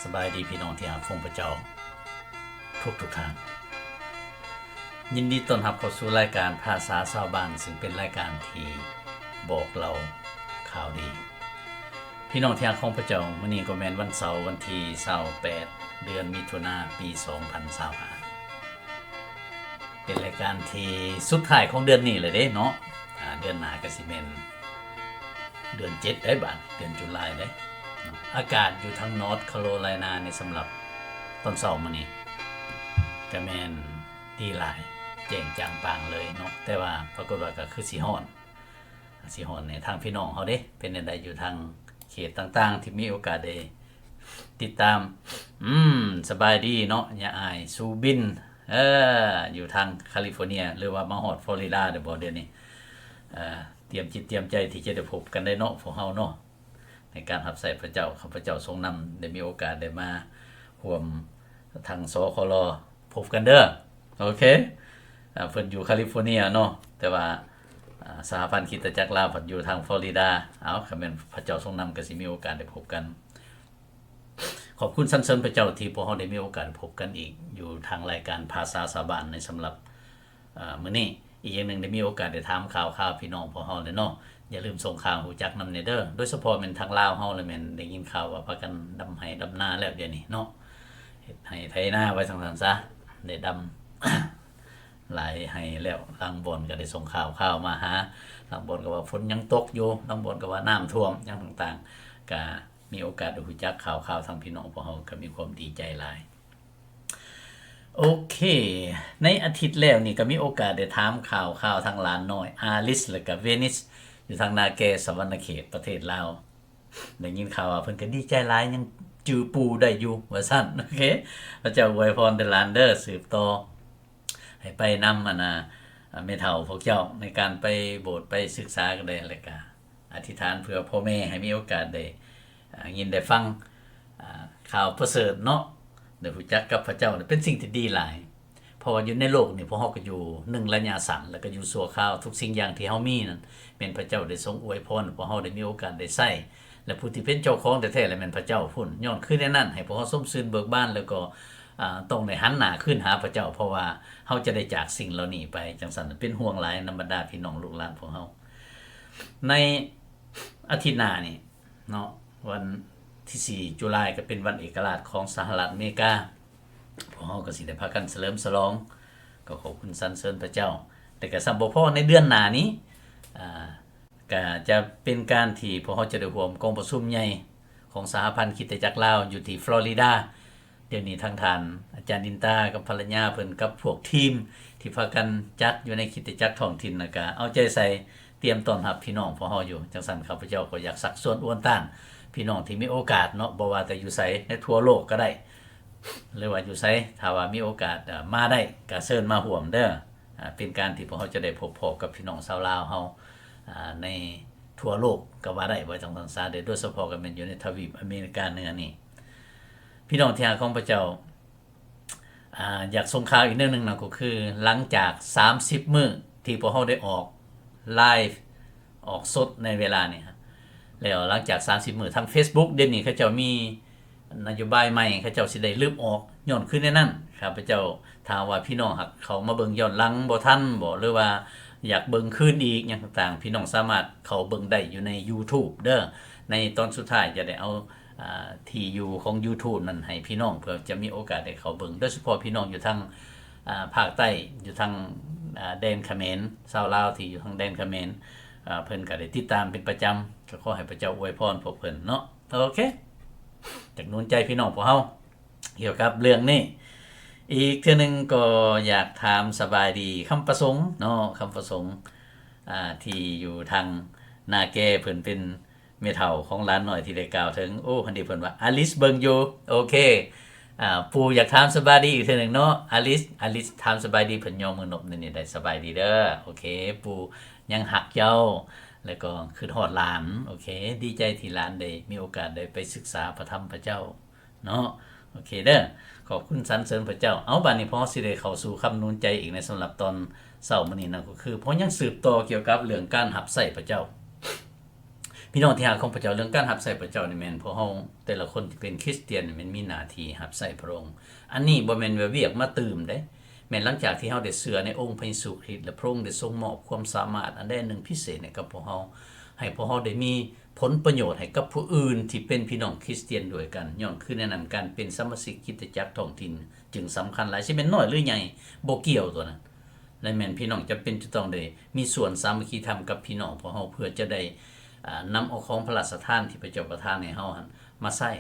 สบายดีพี่น้องที่หาคงพระเจ้าทุกทางยินดีต้อนรับเข้าสู่รายการภาษาชาวบ้านซึ่งเป็นรายการที่บอกเราข่าวดีพี่น้องที่หาคงพระเจ้ามื้อนี้ก็แม่นวันเสาร์วันที่28เดือนมิถุนายนปี2025เป็นรายการที่สุดท้ายของเดือนนี้เลยเด้เนาะเดือนหน้าก็สิแม่นเดือน7ได้บาดเดือนตุลาได้อากาศอยู่ทางนอร์ทแคโรไลนาในสำหรับตอนเช้ามื้อนี้ก็แม่นดีหลายแจ้งจางปางเลยเนาะแต่ว่าปรากฏว่าก็คือสิฮ้อนในทางพี่น้องเฮาเด้เป็นจังได๋อยู่ทางเขตต่างๆที่มีโอกาสได้ติดตามสบายดีเนาะอย่าอายซูบินอยู่ทางแคลิฟอร์เนียหรือว่ามาฮอดฟลอริดาได้บ่เดี๋ยวนี้เตรียมจิตเตรียมใจที่จะได้พบกันได้เนาะพวกเฮาเนาะในการรับใช้พระเจ้าข้าพเจ้าทรงนำได้มีโอกาสได้มาร่วมทางสคลพบกันเด้อโอเคเพิ่นอยู่แคลิฟอร์เนียเนาะแต่ว่าสหพันธ์คริสตจักรลาวเพิ่นอยู่ทางฟลอริดาคันแม่นพระเจ้าทรงนำก็สิมีโอกาสได้พบกันขอบคุณสรรเสริญพระเจ้าที่พวกเฮาได้มีโอกาสพบกันอีกอยู่ทางรายการภาษาชาวบ้านในสำหรับมื้อนี้อีกอย่างนึงได้มีโอกาสได้ถามข่าวพี่น้องพวกเฮาเลยเนาะอย่าลืมส่งข่าวฮู้จักนำเด้อโดยเฉพาะแม่นทางลาวเฮาเลยแม่นได้ยินข่าวว่าพากันดำไห้ดำนาแล้วเดี๋ยวนี้เนาะเฮ็ดไห้ไถนาไว้ซั่นซะได้ดำ หลายไห้แล้วลางบ่อนก็ได้ส่งข่าวมาหาลางบ่อนก็ว่าฝนยังตกอยู่ลางบ่อนก็ว่าน้ำท่วมอย่างต่างๆก็มีโอกาสได้ฮู้จักข่าวทางพี่น้องพวกเฮาก็มีความดีใจหลายโอเคในอาทิตย์แล้วนี่ก็มีโอกาสได้ถามข่าวทางหลานน้อยอาลิสและก็เวนิสอยู่ทางนาแกสวรรณเขตประเทศลาวได้ยินข่าวว่าเพิ่นก็ดีใจหลายยังจือปูได้อยู่ว่าซั่นโอเคพระเจ้าอวยพรเด้อหลานเด้อสืบต่อให้ไปนำแม่เฒ่าพวกเจ้าในการไปโบสถ์ไปศึกษากันได้แล้วก็อธิษฐานเพื่อพ่อแม่ให้มีโอกาสได้ยินได้ฟังข่าวประเสริฐเนาะได้รู้จักกับพระเจ้าเป็นสิ่งที่ดีหลายเพราะว่าอยู่ในโลกนี่พวกเฮาก็อยู่1ระยะสั้นแล้วก็อยู่ชั่วคราวทุกสิ่งอย่างที่เฮามีนั่นเป็นพระเจ้าได้ทรงอวยพรพวกเฮาได้มีโอกาสได้ใช้และผู้ที่เป็นเจ้าของแท้ๆและแม่นพระเจ้าพุ่นย้อนคือในนั้นให้พวกเฮาสมชื่นเบิกบานแล้วก็ต้องได้หันหน้าขึ้นหาพระเจ้าเพราะว่าเฮาจะได้จากสิ่งเหล่านี้ไปจังซั่นเป็นห่วงหลายนำบรรดาพี่น้องลูกหลานพวกเฮาในอาทิตย์หน้านี่เนาะวันที่4ตุลาคมก็เป็นวันเอกราชของสหรัฐอเมริกาพวกเฮาก็สิได้พากันเฉลิมฉลองก็ขอบคุณสรรเสริญพระเจ้าแต่ก็ซ้ํบ่พอในเดือนหน้านี้ก็จะเป็นการที่พวกเฮาจะได้ร่วมกองประชุมใหญ่ของสหพันธ์คริสตจักรลาวอยู่ที่ฟลอริดาเดี๋ยวนี้ทางท่านอาจารย์ดินตากับภรรยาเพิ่นกับพวกทีมที่พากันจัดอยู่ในคริสตจักรท้องถิ่นน่ะก็เอาใจใส่เตรียมต้อนรับพี่น้องพวกเฮาอยู่จังซั่นข้าพเจ้าก็อยากสักส่วนอ้วนต้านพี่น้องที่มีโอกาสเนาะบ่ว่าแต่อยู่ไสในทั่วโลกก็ได้หรือว่าอยู่ไสถ้าว่ามีโอกาสมาได้ก็เชิญมาร่วมเด้อเป็นการที่พวกเฮาจะได้พบพอกับพี่น้องชาวลาวเฮาในทั่วโลกก็ว่าได้ว่าจังซั่นซะโดยเฉพาะก็แม่นอยู่ในทวีปอเมริกาเหนือนี่พี่น้องที่รักของพระเจ้าอยากส่งข่าวอีกเรื่องนึงนะก็คือหลังจาก30มื้อที่พวกเฮาได้ออกไลฟ์ออกสดในเวลานี้แล้วหลังจาก30มื้อทาง Facebook เดี๋ยวนี้เขาเจ้ามีนโยบายใหม่เขาเจ้าสิได้ลืมออกย้อนขึ้นในนั้นครับพระเจ้าถามว่าพี่น้องหักเขามาเบิ่งย้อนหลังบ่ทันบ่หรือว่าอยากเบิ่งคืนอีกอย่างต่างๆพี่น้องสามารถเข้าเบิ่งได้อยู่ใน YouTube เด้อในตอนสุดท้ายจะได้เอาที่อยู่ของ YouTube นั่นให้พี่น้องเพื่อจะมีโอกาสได้เข้าเบิ่งโดยเฉพาะพี่น้องอยู่ทางภาคใต้อยู่ทางแดนเขมรชาวลาวที่อยู่ทางแดนเขมรเพิ่นก็ได้ติดตามเป็นประจำก็ขอให้พระเจ้าอวยพรพวกเพิ่นเนาะโอเคจากนุนใจพี่น้องพวกเฮาเกี่ยวกับเรื่องนี้อีกเทื่อนึงก็อยากถามสบายดีคำประสงค์เนาะคำประสงค์ที่อยู่ทางนาแกเพิ่นเป็นแม่เฒ่าของหลานน้อยที่ได้กล่าวถึงโอ้เพิ่นเพิ่นว่าอลิสเบิ่งอยู่โอเคปู่อยากถามสบายดีอีกเทื่อนึงเนาะอลิสถามสบายดีเพิ่นยอมมือนบนี่ได้สบายดีเด้อโอเคปู่ยังหักเจ้าแล้วก็คือฮอดหลานโอเคดีใจที่หลานได้มีโอกาสได้ไปศึกษาพระธรรมพระเจ้าเนาะโอเคเด้อขอบคุณสรรเสริญพระเจ้าเอาบัดนี้พอสิได้เข้าสู่คำนูนใจอีกในสำหรับตอนเช้ามื้อนี้นั่นก็คือพอยังสืบต่อเกี่ยวกับเรื่องการรับใช้พระเจ้า พี่น้องที่หาของพระเจ้าเรื่องการรับใช้พระเจ้านี่แม่นพวกเฮาแต่ละคนที่เป็นคริสเตียนนี่มันมีหน้าที่รับใช้พระองค์อันนี้บ่แม่นว่าเวียกมาตื่มเด้แม่นหลังจากที่เฮาได้เชื่อในองค์พระเยซูคริสต์และพระองค์ได้ทรงมอบความสามารถอันใดหนึ่งพิเศษให้กับพวกเฮาให้พวกเฮาได้มีผลประโยชน์ให้กับผู้อื่นที่เป็นพี่น้องคริสเตียนด้วยกันย้อนคือแนะนำการเป็นสมาชิกคริสตจักรท้องถิ่นจึงสำคัญหลายสิเป็นน้อยหรือใหญ่บ่เกี่ยวตัวนั้นและแม่นพี่น้องจะเป็นจะต้องได้มีส่วนสามัคคีธรรมกับพี่น้องพวกเฮาเพื่อจะได้นำเอาของพระราชทานที่พระเจ้าประทานให้เฮามาใช้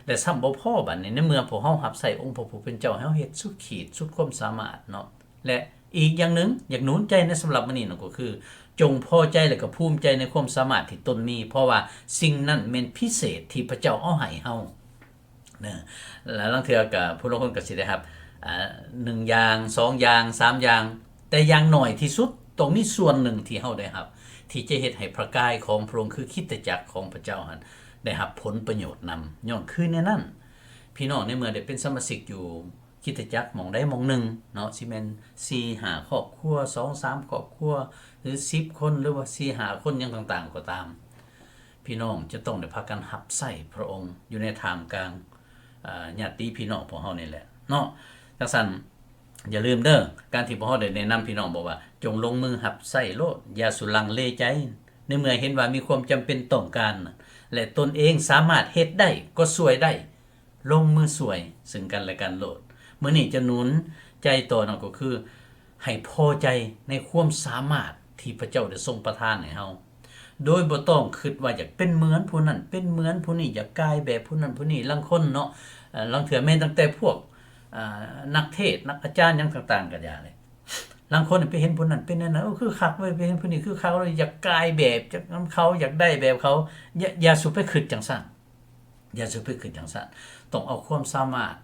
และซ้ำบ่พอบัดนี้ในเมื่อพวกเฮารับใช้องค์พระผู้เป็นเจ้าเฮาเฮ็ดสุดขีดสุดความสามารถเนาะและอีกอย่างหนึ่งอยากหนุนใจในสำหรับมื้อนี้นั่นก็คือจงพอใจและก็ภูมิใจในความสามารถที่ตนมีเพราะว่าสิ่งนั้นเป็นพิเศษที่พระเจ้าเอาให้เฮานะแล้วลางเทื่อก็ผู้ลางคนก็สิได้ครับ1อย่าง2อย่าง3อย่างแต่อย่างน้อยที่สุดต้องมีส่วนหนึ่งที่เฮาได้รับที่จะเฮ็ดให้พระกายของพระองค์คือคริสตจักรของพระเจ้าหั่นได้รับผลประโยชน์นำย้อนคือในนั้นพี่น้องในเมื่อได้เป็นสมาชิกอยู่คริสตจักรหม้องใดหม้องหนึ่งเนาะสิแม่น 4-5 ครอบครัว 2-3 ครอบครัวหรือ10คนหรือว่า 4-5 คนอย่างต่างๆก็ตามพี่น้องจะต้องได้พากันรับใช้พระองค์อยู่ในท่ามกลางญาติพี่น้องของเฮานี่แหละเนาะจังซั่นอย่าลืมเด้อการที่พวกเฮาได้แนะนำพี่น้องบอกว่าจงลงมือรับใช้โลดอย่าสุลังเลใจในเมื่อเห็นว่ามีความจำเป็นต้องการและตนเองสามารถเฮ็ดได้ก็ช่วยได้ลงมือช่วยซึ่งกันและกันโลดมื้อนี้จะหนุนใจต่อนั่นก็คือให้พอใจในความสามารถที่พระเจ้าได้ทรงประทานให้เฮาโดยบ่ต้องคิดว่าอยากเป็นเหมือนผู้นั้นเป็นเหมือนผู้นี้อยากกายแบบผู้นั้นผู้นี้ลางคนเนาะลางเทื่อแม้ตั้งแต่พวกนักเทศน์นักอาจารย์หยังต่างๆก็อย่าเลยลางคนไปเห็นผู้นั้นเป็นนั่นน่ะคือคักเว้ยไปเห็นผู้นี้คือคักเลยอยากกายแบบจากนำเขาอยากได้แบบเขาอย่าสุไปคิดจังซั่นอย่าสุไปคิดจังซั่นต้องเอาความสามารถ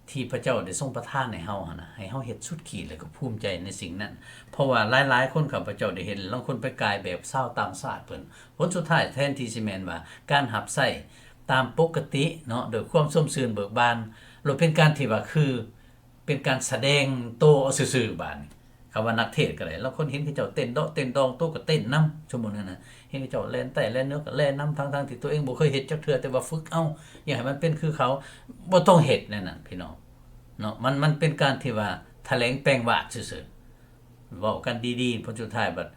ที่พระเจ้าได้ทรงประทานให้เฮาหั่นน่ะให้เฮาเฮ็ดสุดขีดแล้วก็ภูมิใจในสิ่งนั้นเพราะว่าหลายๆคนข้าพเจ้าได้เห็นบางคนไปกายแบบชาวต่างชาติเพิ่นผลสุดท้ายแทนที่สิแม่นว่าการรับใช้ตามปกติเนาะโดยความสมชื่นเบิกบานเราเป็นการที่ว่าคือเป็นการแสดงโตเอาซื่อๆบาดนี้คำว่านักเทศน์ก็ได้แล้วคนเห็นเขาเจ้าเต้นเดาะเต้นดองโตก็เต้นนำชั่วโมงนั้นน่ะเห็นเขาเจ้าแล่นไต่แล่นเนื้อก็แล่นนำทั้งๆที่ตัวเองบ่เคยเฮ็ดจักเทื่อแต่ว่าฝึกเอาอยากให้มันเป็นคือเขาบ่ต้องเฮ็ดนั่นน่ะพี่น้องเนาะมันเป็นการที่ว่าแถลงแปลงวาดซื่อๆเว้ากันดีๆผลสุดท้ายบัด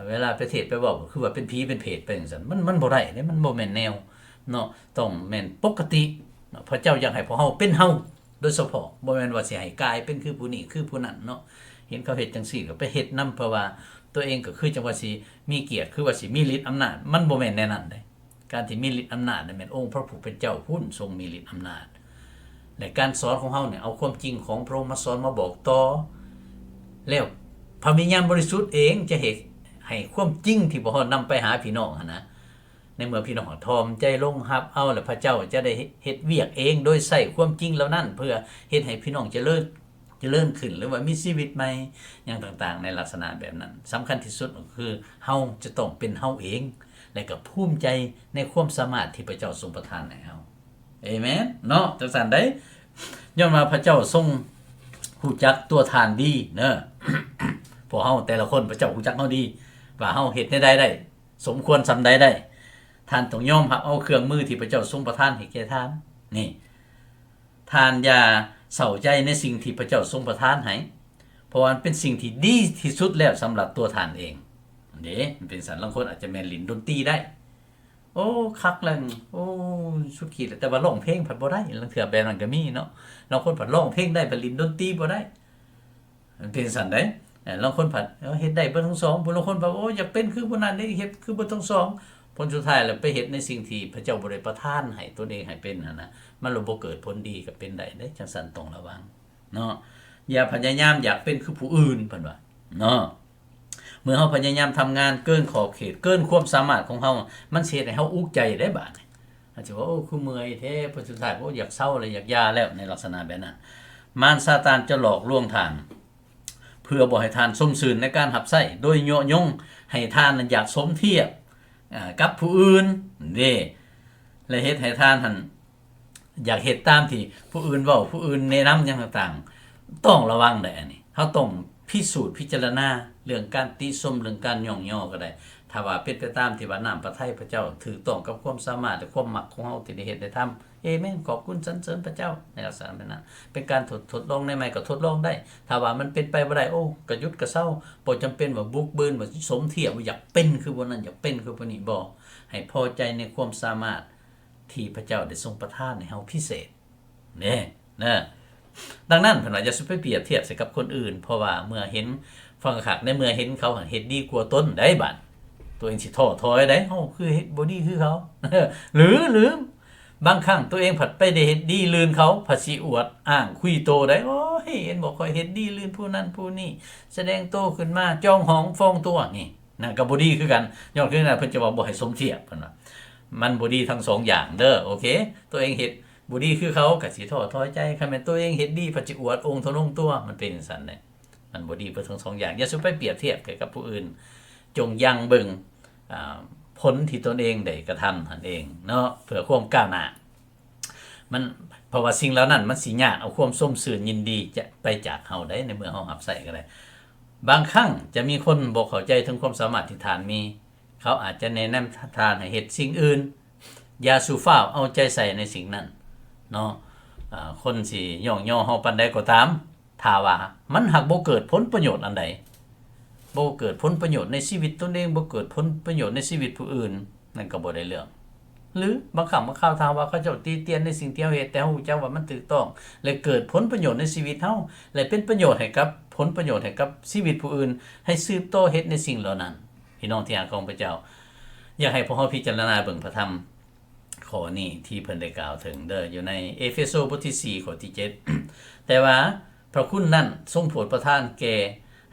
เวลาไปเทศน์ไปเว้าคือว่าเป็นผีเป็นเพศไปจังซั่นมันบ่ได้เด้มันบ่แม่นแนวเนาะต้องแม่นปกติพระเจ้าอยากให้พวกเฮาเป็นเฮาโดยเฉพาะบ่แม่นว่าสิให้กายเป็นคือผู้นี้คือผู้นั้นเนาะเห็นเขาเฮ็ดจังซี่ก็ไปเฮ็ดนำเพราะว่าตัวเองก็คือจังว่าสิมีเกียรติคือว่าสิมีฤทธิ์อำนาจมันบ่แม่นแนวนั้นเด้การที่มีฤทธิ์อำนาจนั่นแม่นองค์พระผู้เป็นเจ้าผู้ทรงมีฤทธิ์อำนาจและการสอนของเฮาเนี่ยเอาความจริงของพระองค์มาสอนมาบอกต่อแล้วพระวิญญาณบริสุทธิ์เองจะเฮ็ดให้ความจริงที่บ่ฮอดนำไปหาพี่น้องหั่นนะในเมื่อพี่น้องทอมใจลงรับเอาแล้วพระเจ้าจะได้เฮ็ดเวียกเองโดยใช้ความจริงเหล่านั้นเพื่อเฮ็ดให้พี่น้องเจริญขึ้นหรือว่ามีชีวิตใหม่อย่างต่างๆในลักษณะแบบนั้นสำคัญที่สุดก็คือเฮาจะต้องเป็นเฮาเองและก็ภูมิใจในความสามารถที่พระเจ้าทรงประทานให้เฮาเอเมนเนาะจังซั่นได้ย้อนว่าพระเจ้าทรงรู้จักตัวทานดีเนาะ พวกเฮาแต่ละคนพระเจ้ารู้จักเฮาดีว่าเฮาเฮ็ดได้ได้สมควรซำใดได้ท่านต้องยอมรับเอาเครื่องมือที่พระเจ้าทรงประทานให้แก่ท่านนี่ท่านอย่าเศร้าใจในสิ่งที่พระเจ้าทรงประทานให้เพราะมันเป็นสิ่งที่ดีที่สุดแล้วสำหรับตัวท่านเองเด้มันเป็นสันบางคนอาจจะแม่นลิ้นดนตรีได้โอ้คักแล้วโอ้สุดขีดแต่ว่าร้องเพลงผัดบ่ได้ลางเทื่อแบบนั้นก็มีเนาะบางคนผัดร้องเพลงได้ผัดลิ้นดนตรีบ่ได้มันเป็นสันได้บางคนผัดเฮ็ดได้เบิดทั้งสองบางคนผัดโอ้อยากเป็นคือผู้นั้นได้เฮ็ดคือบ่ทั้งสองผลสุดท้ายแล้วไปเฮ็ดในสิ่งที่พระเจ้าบ่ได้ประทานให้ตัวเองให้เป็นหั่นนะมันเลยบ่เกิดผลดีก็เป็นได้เด้จังซั่นต้องระวังเนาะอย่าพยายามอยากเป็นคือผู้อื่นเพิ่นว่าเนาะเมื่อเฮาพยายามทำงานเกินขอบเขตเกินความสามารถของเฮามันสิเฮ็ดให้เฮาอุกใจได้บาดอาจจะว่าโอ้คือเมื่อยแท้ผลสุดท้ายโอ้อยากเซาเลยอยากยาแล้วในลักษณะแบบนั้นมารซาตานจะหลอกลวงท่านเพื่อบ่ให้ท่านสมชื่นในการรับใช้โดยยั่วยงให้ท่านนั้นอยากสมเทียบกับผู้อื่นเด้และเฮ็ดให้ท่านหั่นอยากเฮ็ดตามที่ผู้อื่นเว้าผู้อื่นแนะนำหยังต่างๆต้องระวังได้อันนี้เฮาต้องพิสูจน์พิจารณาเรื่องการติชมเรื่องการย่องย่อก็ได้ ถ้าว่าเป็นไปตามที่ว่าน้ำพระทัยพระเจ้าถูกต้องกับความสามารถและความมักของเฮาที่ได้เฮ็ดได้ทำเอเมนขอบคุณสรรเสริญพระเจ้าในลักษณะแบบนั้นเป็นการทดลองได้ไหมก็ทดลองได้ถ้าว่ามันเป็นไปบ่ได้โอ้ก็หยุดก็เซาบ่จำเป็นว่าบุกเบินว่าสมเทียบว่าอยากเป็นคือบ่นั้นอยากเป็นคือบ่นี้บ่ให้พอใจในความสามารถที่พระเจ้าได้ทรงประทานให้เฮาพิเศษนี่นะดังนั้นเพิ่นว่าอย่าไปเปรียบเทียบใส่กับคนอื่นเพราะว่าเมื่อเห็นฟังคักในเมื่อเห็นเขาเฮ็ดดีกว่าตนได้บัดตัวเองสิท้อถอยได้เฮาคือเฮ็ดบ่ดีคือเขา หรือบางครั้งตัวเองผัดไปได้เฮ็ดดีลื่นเขาผัดสิอวดอ้างคุยโตได้โอ้ยเห็นบ่ค่อยเฮ็ดดีลื่นผู้นั้นผู้นี้แสดงโตขึ้นมาจ้องหองฟ้องตัวนี่นั่นก็บ่ดีคือกันย้อนคือนั่นเพิ่นจะว่าบ่ให้สมเทียบเพิ่นว่ามันบ่ดีทั้งสองอย่างเด้อโอเคตัวเองเฮ็ดบ่ดีคือเขาก็สิท้อถอยใจคันแม่นตัวเองเฮ็ดดีผัดสิอวดองค์ทนงตัวมันเป็นจังซั่นเด้มันบ่ดีเบิดทั้งสองอย่างอย่าสิไปเปรียบเทียบกับผู้อื่นจงยังเบิ่งผลที่ตนเองได้กระทำนั่นเองเนาะเพื่อความก้าวหน้ามันเพราะว่าสิ่งเหล่านั้นมันสิยากเอาความส้มสื่นยินดีจะไปจากเฮาได้ในเมื่อเฮารับใช้ก็ได้บางครั้งจะมีคนบ่เข้าใจถึงความสามารถที่ทานมีเขาอาจจะแนะนำทานให้เฮ็ดสิ่งอื่นอย่าสู่ฟ้าวเอาใจใส่ในสิ่งนั้นเนาะคนสิย่องย่อเฮาปานใดก็ตามถ้าว่ามันหักบ่เกิดผลประโยชน์อันใดบ่เกิดผลประโยชน์ในชีวิตตนเองบ่เกิดผลประโยชน์ในชีวิตผู้อื่นนั่นก็บ่ได้เรื่องหรือบางครั้งบางคราวถ้าว่าเขาเจ้าตีเตียนในสิ่งที่เฮาเฮ็ดแต่เฮารู้จักว่ามันถูกต้องและเกิดผลประโยชน์ในชีวิตเฮาและเป็นประโยชน์ให้กับผลประโยชน์ให้กับชีวิตผู้อื่นให้สืบต่อเฮ็ดในสิ่งเหล่านั้นพี่น้องที่รักของพระเจ้าอยากให้พวกเฮาพิจารณาเบิ่งพระธรรมข้อนี้ที่เพิ่นได้กล่าวถึงเด้ออยู่ในเอเฟโซบทที่4ข้อที่7แต่ว่าพระคุณนั้นทรงโปรดประทานแก่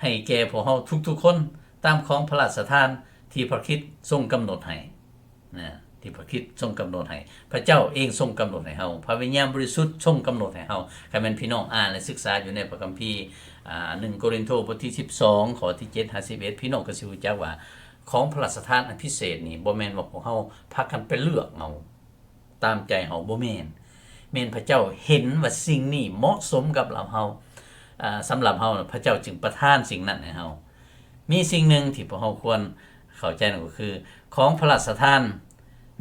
ให้แก่พวกเฮาทุกๆคนตามของพระราชทานที่พระคริสต์ทรงกำหนดให้นะที่พระคริสต์ทรงกำหนดให้พระเจ้าเองทรงกำหนดให้เฮาพระวิญญาณบริสุทธิ์ทรงกำหนดให้เฮาคันแม่นพี่น้องอ่านและศึกษาอยู่ในพระคัมภีร์1โครินโธบทที่12ข้อที่7 51พี่น้องก็สิรู้จักว่าของพระราชทานอันพิเศษนี่บ่แม่นว่าพวกเฮาพากันไปเลือกเอาตามใจเฮาบ่แม่นพระเจ้าเห็นว่าสิ่งนี้เหมาะสมกับเราเฮาสำหรับเฮาพระเจ้าจึงประทานสิ่งนั้นให้เฮามีสิ่งหนึ่งที่พวกเฮาควรเข้าใจนั่นก็คือของพระราชทานแ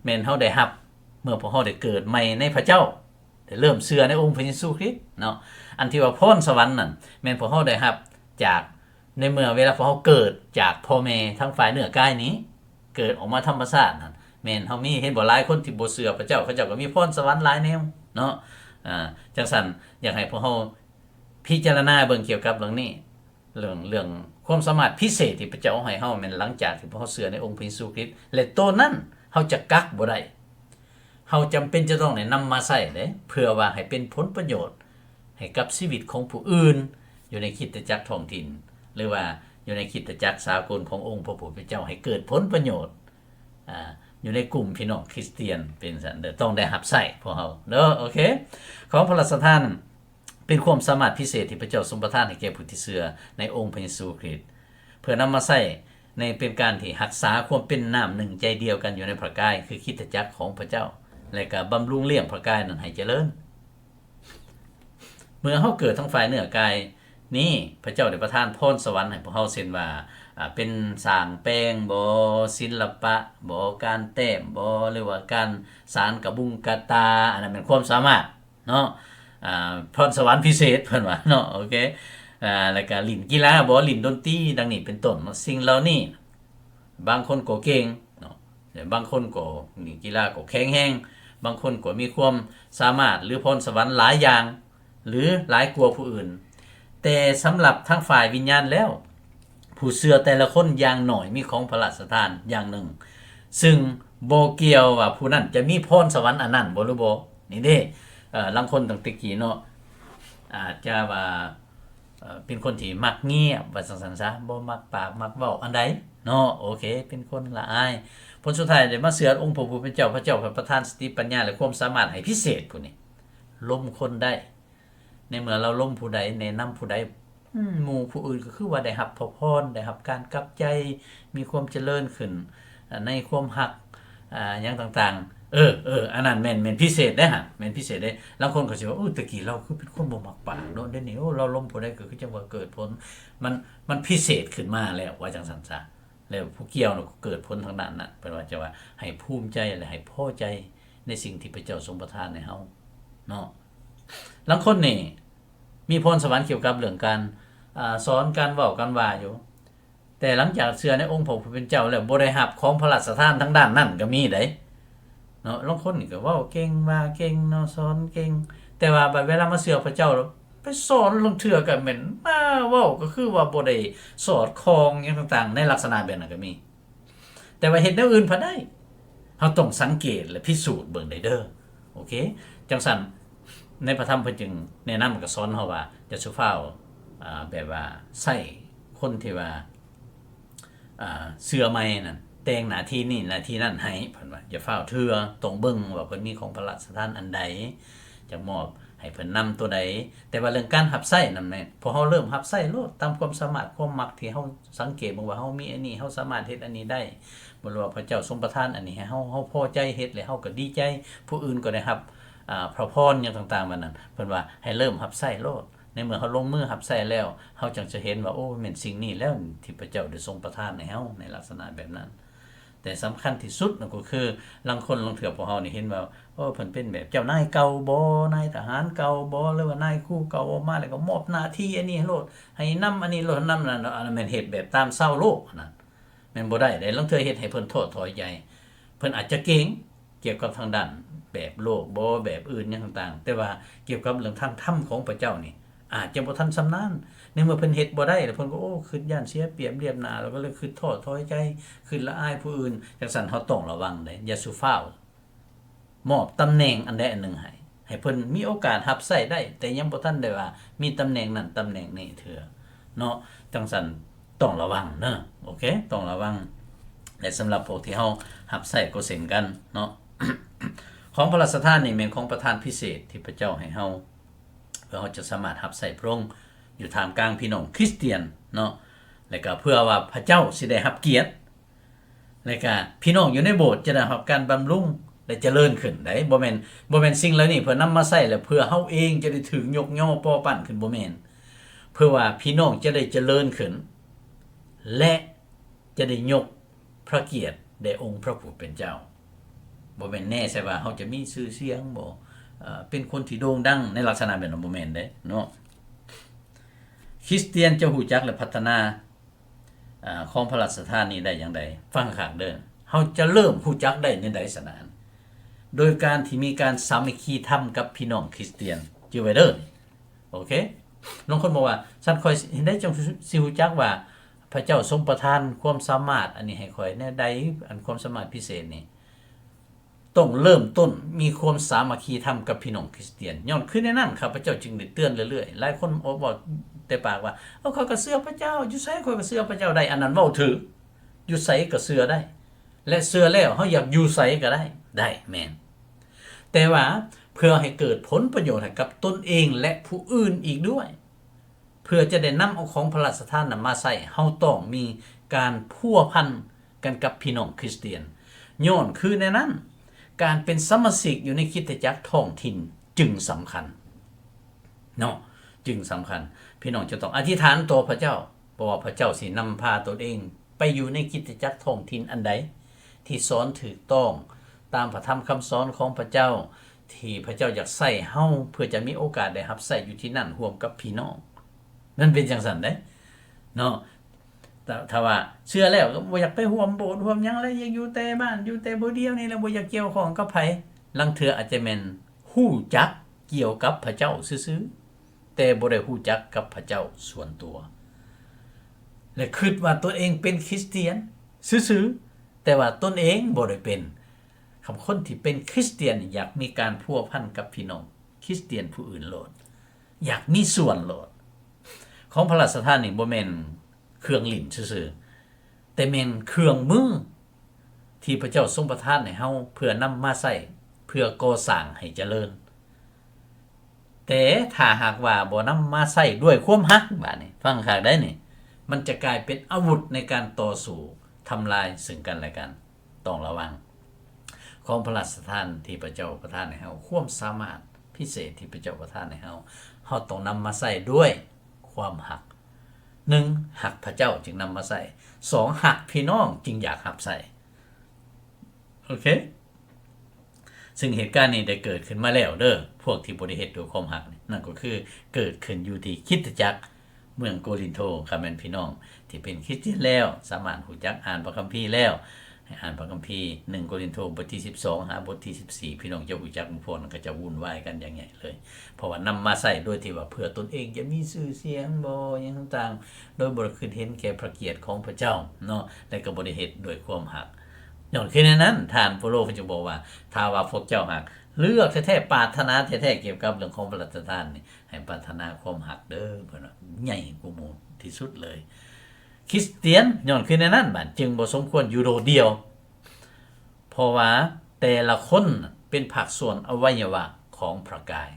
ม่นเฮาได้รับเมื่อพวกเฮาได้เกิดใหม่ในพระเจ้าได้เริ่มเชื่อในองค์พระเยซูคริสต์เนาะอันที่ว่าพรสวรรค์นั่นแม่นพวกเฮาได้รับจากในเมื่อเวลาพวกเฮาเกิดจากพ่อแม่ทั้งฝ่ายเนื้อกายนี้เกิดออกมาธรรมชาตินั่นแม่นเฮามีเห็นบ่หลายคนที่บ่เชื่อพระเจ้าเขาเจ้าก็มีพรสวรรค์หลายแนวเนาะจังซั่นอยากให้พวกเฮาพิจารณาเบิ่งเกี่ยวกับเรื่องนี้เรื่องความสามารถพิเศษที่พระเจ้าให้เฮาแม่นหลังจากที่พวกเฮาเชื่อในองค์พระเยซูคริสต์และตัวนั้นเฮาจะกักบ่ได้เฮาจำเป็นจะต้องได้นำมาใช้เด้เพื่อว่าให้เป็นผลประโยชน์ให้กับชีวิตของผู้อื่นอยู่ในคริสตจักรท้องถิ่นหรือว่าอยู่ในคริสตจักรสากลขององค์พระผู้เป็นเจ้าให้เกิดผลประโยชน์อยู่ในกลุ่มพี่น้องคริสเตียนเป็นซั่นเด้อต้องได้รับใช้พวกเฮาเด้อโอเคของพระราชทานเป็นความสามารถพิเศษที่พระเจ้าทรงประทานให้แก่ผู้ที่เชื่อในองค์พระเยซูคริสต์เพื่อนำมาใช้ในเป็นการที่รักษาความเป็นน้ำหนึ่งใจเดียวกันอยู่ในพระกายคือคริสตจักรของพระเจ้าและก็บำรุงเลี้ยงพระกายนั้นให้เจริญเมื่อเฮาเกิดทั้งฝ่ายเนื้อกายนี้พระเจ้าได้ประทานพรสวรรค์ให้พวกเฮาเช่นว่าเป็นสร้างแปลงบ่ศิลปะบ่การแต้มบ่หรือว่าการสารกระบุงกะตาอันนั้นเป็นความสามารถเนาะพรสวรรค์พิเศษเพิ่นว่าเนาะโอเคแล้วก็ลิ้นกีฬาบ่ลิ้นดนตรีดังนี้เป็นต้นสิ่งเหล่านี้บางคนก็เก่งเนาะบางคนก็ลิ้นกีฬาก็แข็งแรงบางคนก็มีความสามารถหรือพรสวรรค์หลายอย่างหรือหลายกว่าผู้อื่นแต่สำหรับทางฝ่ายวิญญาณแล้วผู้เชื่อแต่ละคนอย่างหน่อยมีของพระราชทานอย่างหนึ่งซึ่งบ่เกี่ยวว่าผู้นั้นจะมีพรสวรรค์อันนั้นบ่หรือบ่นี่เด้ลางคนตั้งแต่กี้เนาะอาจจะว่าเป็นคนที่มักเงียบว่าซั่นๆซะบ่มักปากมักเว้าอันใดเนาะโอเคเป็นคนละอายผลสุดท้ายได้มาเชื่อองค์พระผู้เป็นเจ้าพระเจ้าประทานสติปัญญาและความสามารถให้พิเศษผู้นี้ล้มคนได้ในเมื่อเราล้มผู้ใดแนะนำผู้ใดหมู่ผู้อื่นก็คือว่าได้รับพระพรได้รับการกลับใจมีความเจริญขึ้นในความรักหยังต่างๆอันนั้นแม่นพิเศษเด้ฮะแม่นพิเศษเด้บางคนก็สิว่าตะกี้เราคือเป็นคนบ่มักปากเนาะเดี๋ยวนี้เราล้มผู้ใดก็คือจังว่าเกิดผลมันพิเศษขึ้นมาแล้วว่าจังซั่นซะ แล้วผู้เกี่ยวน่ะเกิดผลทางนั้นน่ะเป็นว่าจะว่าให้ภูมิใจและให้พอใจในสิ่งที่พระเจ้าทรงประทานให้เฮาเนาะบางคนนี่มีพรสวรรค์เกี่ยวกับเรื่องการสอนการเว้าการว่าอยู่แต่หลังจากเชื่อในองค์พระผู้เป็นเจ้าแล้วบ่ได้รับของพระราชทานทางด้านนั้นก็มีได้เนาะบางคนนี่ก็เว้าเก่งว่าเก่งเนาะสอนเก่งแต่ว่าบัดเวลามาเชื่อพระเจ้าแล้วไปสอนลางเทื่อก็แม่นมาเว้าก็คือว่าบ่ได้สอดคล้องหยังต่างๆในลักษณะแบบนั้นก็มีแต่ว่าเฮ็ดแนวอื่นพอได้เฮาต้องสังเกตและพิสูจน์เบิ่งได้เด้อโอเคจังซั่นในพระธรรมเพิ่นจึงแนะนำก็สอนเฮาว่าจะสุฟ้าวแบบว่าใช้คนที่ว่าเสื้อใหม่นั่นแต่งหน้าที่นี่หน้าที่นั่นให้เพิ่นว่าอย่าฟ้าวเทื่อต้องเบิ่งว่าเพิ่นมีของพระราชทานอันใดจะมอบให้เพิ่นนำตัวใดแต่ว่าเรื่องการรับใช้นั่นแม่นพอเฮาเริ่มรับใช้โลดตามความสามารถความมักที่เฮาสังเกตบ่ว่าเฮามีอันนี้เฮาสามารถเฮ็ดอันนี้ได้บ่รู้ว่าพระเจ้าทรงประทานอันนี้ให้เฮาพอใจเฮ็ดแล้วเฮาก็ดีใจผู้อื่นก็ได้รับพระพรหยังต่างๆบัดนั้นเพิ่นว่าให้เริ่มรับใช้โลดในเมื่อเฮาลงมือรับใช้แล้วเฮาจังจะเห็นว่าโอ้แม่นสิ่งนี้แล้วที่พระเจ้าได้ทรงประทานให้เฮาในลักษณะแบบนั้นแต่สำคัญที่สุดนั่นก็คือลางคนลางเทื่อพวกเฮานี่เห็นว่าโอ้เพิ่นเป็นแบบเจ้านายเก่าบ่นายทหารเก่าบ่หรือว่านายครูเก่ามาแล้วก็มอบหน้าที่อันนี้ให้โลดให้นำอันนี้โลดนำนั่นอันนั้นแม่นเฮ็ดแบบตามเซาโลกนั่นแม่นบ่ได้ลางเทื่อเฮ็ดให้เพิ่นท้อถอยใจเพิ่นอาจจะเก่งเกี่ยวกับทางด้านแบบโลกบ่แบบอื่นหยังต่างๆแต่ว่าเกี่ยวกับเรื่องทางธรรมของพระเจ้านี่อาจจะบ่ทันชำนาญในเมื่อเพิ่นเฮ็ดบ่ได้แล้วเพิ่นก็โอ้คิดย้านเสียเปรียบเรียบหน้าแล้วก็เลยคิดท้อถอยใจคิดละอายผู้อื่นจังซั่นเฮาต้องระวังเด้อย่าสุฟ้าวมอบตำแหน่งอันใดอันหนึ่งให้เพิ่นมีโอกาสรับใช้ได้แต่ยังบ่ทันได้ว่ามีตำแหน่งนั้นตำแหน่งนี้เถื่อเนาะจังซั่นต้องระวังเนาะโอเคต้องระวังและสำหรับพวกที่เฮารับใช้ก็เช่นกันเนาะ ของพระราชทานนี่แม่นของประทานพิเศษที่พระเจ้าให้เฮาเพื่อเฮาจะสามารถรับใช้พระองค์อยู่ท่ามกลางพี่น้องคริสเตียนเนาะแล้วก็เพื่อว่าพระเจ้าสิได้รับเกียรติแล้วก็พี่น้องอยู่ในโบสถ์จะได้รับการบำรุงและเจริญขึ้นได้บ่แม่นสิ่งเหล่านี้เพื่อนำมาใช้แล้วเพื่อเฮาเองจะได้ถึงยกย่อป้อปั้นขึ้นบ่แม่นเพื่อว่าพี่น้องจะได้เจริญขึ้นและจะได้ยกพระเกียรติแด่องค์พระผู้เป็นเจ้าบ่แม่นแน่ใช่ว่าเฮาจะมีชื่อเสียงบ่เป็นคนที่โด่งดังในลักษณะแบบนั้นบ่แม่นเด้เนาะคริสเตียนจะรู้จักและพัฒนาของพระราชทานนี้ได้อย่างใดฟังข้างเด้อเฮาจะเริ่มรู้จักได้ในใดสนานโดยการที่มีการสามัคคีธรรมกับพี่น้องคริสเตียนจิไว้เด้อโอเคบางคนบอกว่าฉันค่อยเห็นได้จังสิรู้จักว่าพระเจ้าทรงประทานความสามารถอันนี้ให้ค่อยแน่ใดอันความสามารถพิเศษนี่ต้องเริ่มต้นมีความสามัคคีธรรมกับพี่น้องคริสเตียนย้อนขึ้นในนั้นข้าพเจ้าจึงได้เตือนเรื่อยๆหลายคนบอกแต่ปากว่าข้อยก็เชื่อพระเจ้าอยู่ไสข้อยก็เชื่อพระเจ้าได้อันนั้นเว้าถูกอยู่ไสก็เชื่อได้และเชื่อแล้วเฮาอยากอยู่ไสก็ได้แม่นแต่ว่าเพื่อให้เกิดผลประโยชน์ให้กับตนเองและผู้อื่นอีกด้วยเพื่อจะได้นำเอาของพระราชทานนั้นมาใช้เฮาต้องมีการพัวพันกันกับพี่น้องคริสเตียนย้อนคือในนั้นการเป็นสมาชิกอยู่ในคริสตจักรท้องถิ่นจึงสำคัญเนาะจึงสำคัญพี่น้องจะต้องอธิษฐานต่อพระเจ้าเพราะว่าพระเจ้าสินำพาตนเองไปอยู่ในคริสตจักรท้องถิ่นอันใดที่สอนถูกต้องตามพระธรรมคำสอนของพระเจ้าที่พระเจ้าอยากใส่เฮาเพื่อจะมีโอกาสได้รับใส่อยู่ที่นั่นร่วมกับพี่น้องนั่นเป็นจังซั่นเด้เนาะถ้าว่าเชื่อแล้วก็บ่อยากไปร่วมโบสถ์ร่วมหยังแล้วอยากอยู่แต่บ้านอยู่แต่ผู้เดียวนี่แล้วบ่อยากเกี่ยวข้องกับไผลังเทื่ออาจจะแม่นฮู้จักเกี่ยวกับพระเจ้าซื่อๆแต่บ่ได้ฮู้จักกับพระเจ้าส่วนตัวและคิดว่าตัวเองเป็นคริสเตียนซื่อๆแต่ว่าตนเองบ่ได้เป็นคำคนที่เป็นคริสเตียนอยากมีการพัวพันกับพี่น้องคริสเตียนผู้อื่นโลดอยากมีส่วนโลดของพระราชทานนี่บ่แม่นเครื่องลิ้นซื่อๆแต่แม่นเครื่องมือที่พระเจ้าทรงประทานให้เฮาเพื่อนำมาใช้เพื่อก่อสร้างให้เจริญแต่ถ้าหากว่าบ่นำมาใช้ด้วยความรักบาดนี้ฟังคักได้นี่มันจะกลายเป็นอาวุธในการต่อสู้ทำลายซึ่งกันและกันต้องระวังของพระราชทานที่พระเจ้าประทานให้เฮาความสามารถพิเศษที่พระเจ้าประทานให้เฮาต้องนำมาใช้ด้วยความรัก 1หักพระเจ้าจึงนำมาใส่2หักพี่น้องจึงอยากหับใส่โอเคซึ่งเหตุการณ์นี้ได้เกิดขึ้นมาแล้วเด้อพวกที่บ่ได้เฮ็ดด้วยความหักนั่นก็คือเกิดขึ้นอยู่ที่คริสตจักรเมืองโกรินโธครับแม่นพี่น้องที่เป็นคริสเตียนแล้วสามารถรู้จักอ่านพระคัมภีร์แล้วให้อ่านพระคัมภีร์1โกรินโธบทที่12หาบทที่14พี่น้องจะรู้จักพวกนั้นก็จะวุ่นวายกันอย่างใหญ่เลยเพราะว่านำมาใส่โดยที่ว่าเพื่อตนเองจะมีชื่อเสียงบ่อย่างต่างๆโดยบ่ได้คิดเห็นแก่พระเกียรติของพระเจ้าเนาะและก็บ่ได้เฮ็ดด้วยความหักย้อนคือในนั้นท่านเปาโลเพิ่นจะบอกว่าถ้าว่าพวกเจ้าหักเลือกแท้ๆปรารถนาแท้ๆเกี่ยวกับเรื่องของพระราชทานนี่ให้ปรารถนาความหักเด้อเพิ่นว่าใหญ่กว่าหมู่ที่สุดเลยคริสเตียนย้อนคือในนั้นบัดจึงบ่สมควรอยู่โดดเดียวเพราะว่าแต่ละคนเป็นภาคส่วนอวัยวะของพระกาย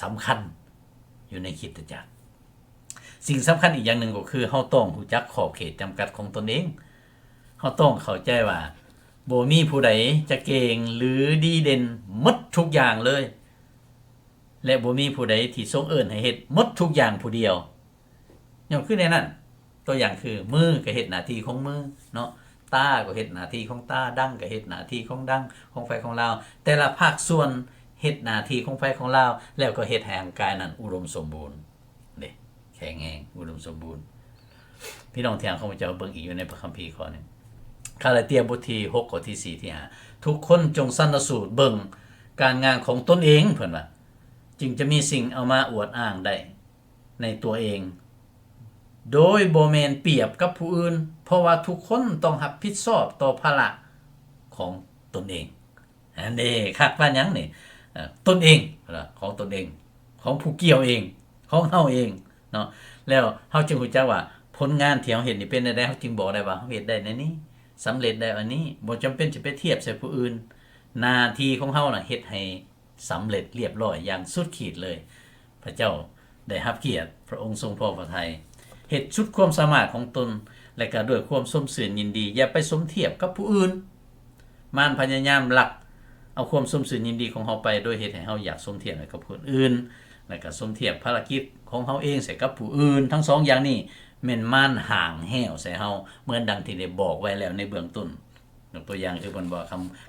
สำคัญอยู่ในคริสตจักรสิ่งสำคัญอีกอย่างหนึ่งก็คือเฮาต้องรู้จักขอบเขตจำกัดของตนเองเฮาต้องเข้าใจว่าบ่มีผู้ใดจะเก่งหรือดีเด่นหมดทุกอย่างเลยและบ่มีผู้ใดที่ทรงเอิ้นให้เฮ็ดหมดทุกอย่างผู้เดียวย่อมคือในนั้นตัวอย่างคือมือก็เฮ็ดหน้าที่ของมือเนาะตาก็เฮ็ดหน้าที่ของตาดั้งก็เฮ็ดหน้าที่ของดั้งของไฟของลาวแต่ละภาคส่วนเฮ็ดหน้าที่ของไฟของลาวแล้วก็เฮ็ดให้ร่างกายนั้นอุดมสมบูรณ์นี่แข็งแรงอุดมสมบูรณ์พี่น้องที่อ่านข้าพเจ้าเบิ่งอีกอยู่ในพระคัมภีร์ข้อนึงคาลาเตียบทที่6ข้อที่4ที่5ทุกคนจงสรรสูตรเบิ่งการงานของตนเองเพิ่นว่าจึงจะมีสิ่งเอามาอวดอ้างได้ในตัวเองโดยบ่แม่นเปรียบกับผู้อื่นเพราะว่าทุกคนต้องรับผิดชอบต่อภาระของตนเองอันนี้คักว่าหยังนี่ตนเองของตนเองของผู้เกี่ยวเองของเฮาเองเนาะแล้วเฮาจึงรู้จักว่าผลงานที่เฮาเฮ็ดนี่เป็นได้เฮาจึงบอกได้ว่าเฮาเฮ็ดได้ในนี้สำเร็จได้อันนี้บ่จำเป็นจะไปเทียบใส่ผู้อื่นหน้าที่ของเฮาน่ะเฮ็ดให้สำเร็จเรียบร้อยอย่างสุดขีดเลยพระเจ้าได้รับเกียรติพระองค์ทรงพอพระทัยเฮ็ดสุดความสามารถของตนและก็ด้วยความสมสื่นยินดีอย่าไปสมเทียบกับผู้อื่นมารพยายามลักเอาความสมสื่นยินดีของเฮาไปโดยเฮ็ดให้เฮาอยากสมเทียบกับผู้อื่นและก็สมเทียบภารกิจของเฮาเองใส่กับผู้อื่นทั้งสองอย่างนี้แม่นม่านห่างแห้วใส่เฮาเหมือนดังที่ได้บอกไว้แล้วในเบื้องต้นยกตัวอย่างคือเพิ่นบอก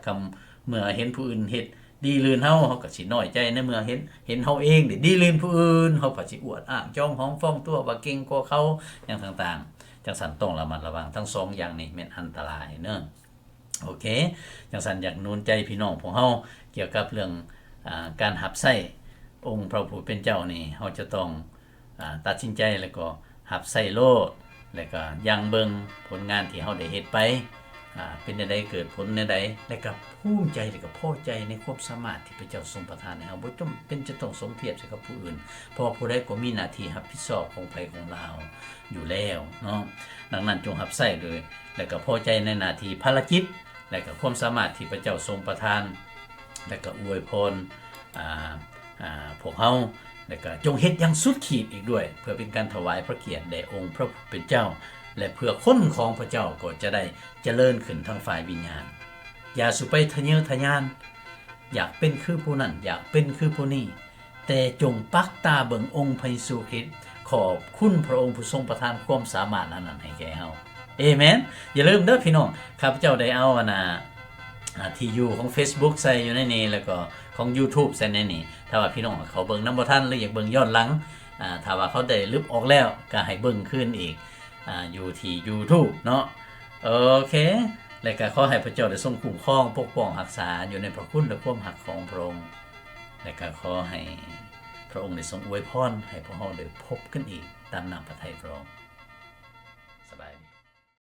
คำเมื่อเห็นผู้อื่นเฮ็ดดีลื่นเฮาก็สิน้อยใจในเมื่อเห็นเฮาเองดีลื่นผู้อื่นเฮาก็สิอวดอ้างจ้องหองฟ้องตัวว่าเก่งกว่าเขาอย่างต่างๆจังซั่นต้องระมัดระวังทั้งสองอย่างนี้แม่นอันตรายเนาะโอเคจังซั่นอยากหนุนใจพี่น้องของเฮาเกี่ยวกับเรื่องการรับใช้องค์พระผู้เป็นเจ้านี่เฮาจะต้องตัดสินใจแล้วก็รับใช้โลดแล้วก็ยังเบิ่งผลงานที่เฮาได้เฮ็ดไปเป็นจังได๋เกิดผลแนวใดแล้วก็ภูมิใจแล้วก็พอใจในความสามารถที่พระเจ้าทรงประทานให้เฮาบ่จำเป็นจะต้องสมเทียบกับผู้อื่นเพราะผู้ใดก็มีหน้าที่รับผิดชอบของไผของลาวอยู่แล้วเนาะดังนั้นจงรับใช้โดยแล้วก็พอใจในหน้าที่ภารกิจและก็ความสามารถที่พระเจ้าทรงประทานและก็อวยพรพวกเฮาและก็จงเฮ็ดอย่างสุดขีดอีกด้วยเพื่อเป็นการถวายพระเกียรติแด่องค์พระผู้เป็นเจ้าและเพื่อคนของพระเจ้าก็จะได้เจริญขึ้นทางฝ่ายวิญญาณอย่าสุไปทะเยอทะยานอยากเป็นคือผู้นั้นอยากเป็นคือผู้นี้แต่จงปักตาเบิ่งองค์พระเยซูคริสต์ขอบคุณพระองค์ผู้ทรงประทานความสามารถนั้นให้แก่เฮาเอเมนอย่าลืมเด้อพี่น้องข้าพเจ้าได้เอาที่อยู่ของ Facebook ใส่อยู่ในนี้แล้วก็ของ YouTube ใส่ในนี้ถ้าว่าพี่น้องเขาเบิ่งนำบ่ทันหรืออยากเบิ่งย้อนหลังถ้าว่าเขาได้ลบออกแล้วก็ให้เบิ่งขึ้นอีกอยู่ที่ YouTube เนาะโอเคและก็ขอให้พระเจ้าได้ทรงคุ้มครองปกป้องรักษาอยู่ในพระคุณและความรักของพระองค์และก็ขอให้พระองค์ได้ทรงอวยพรให้พวกเราได้พบกันอีกตามน้ำพระทัยพระองค์สบายดี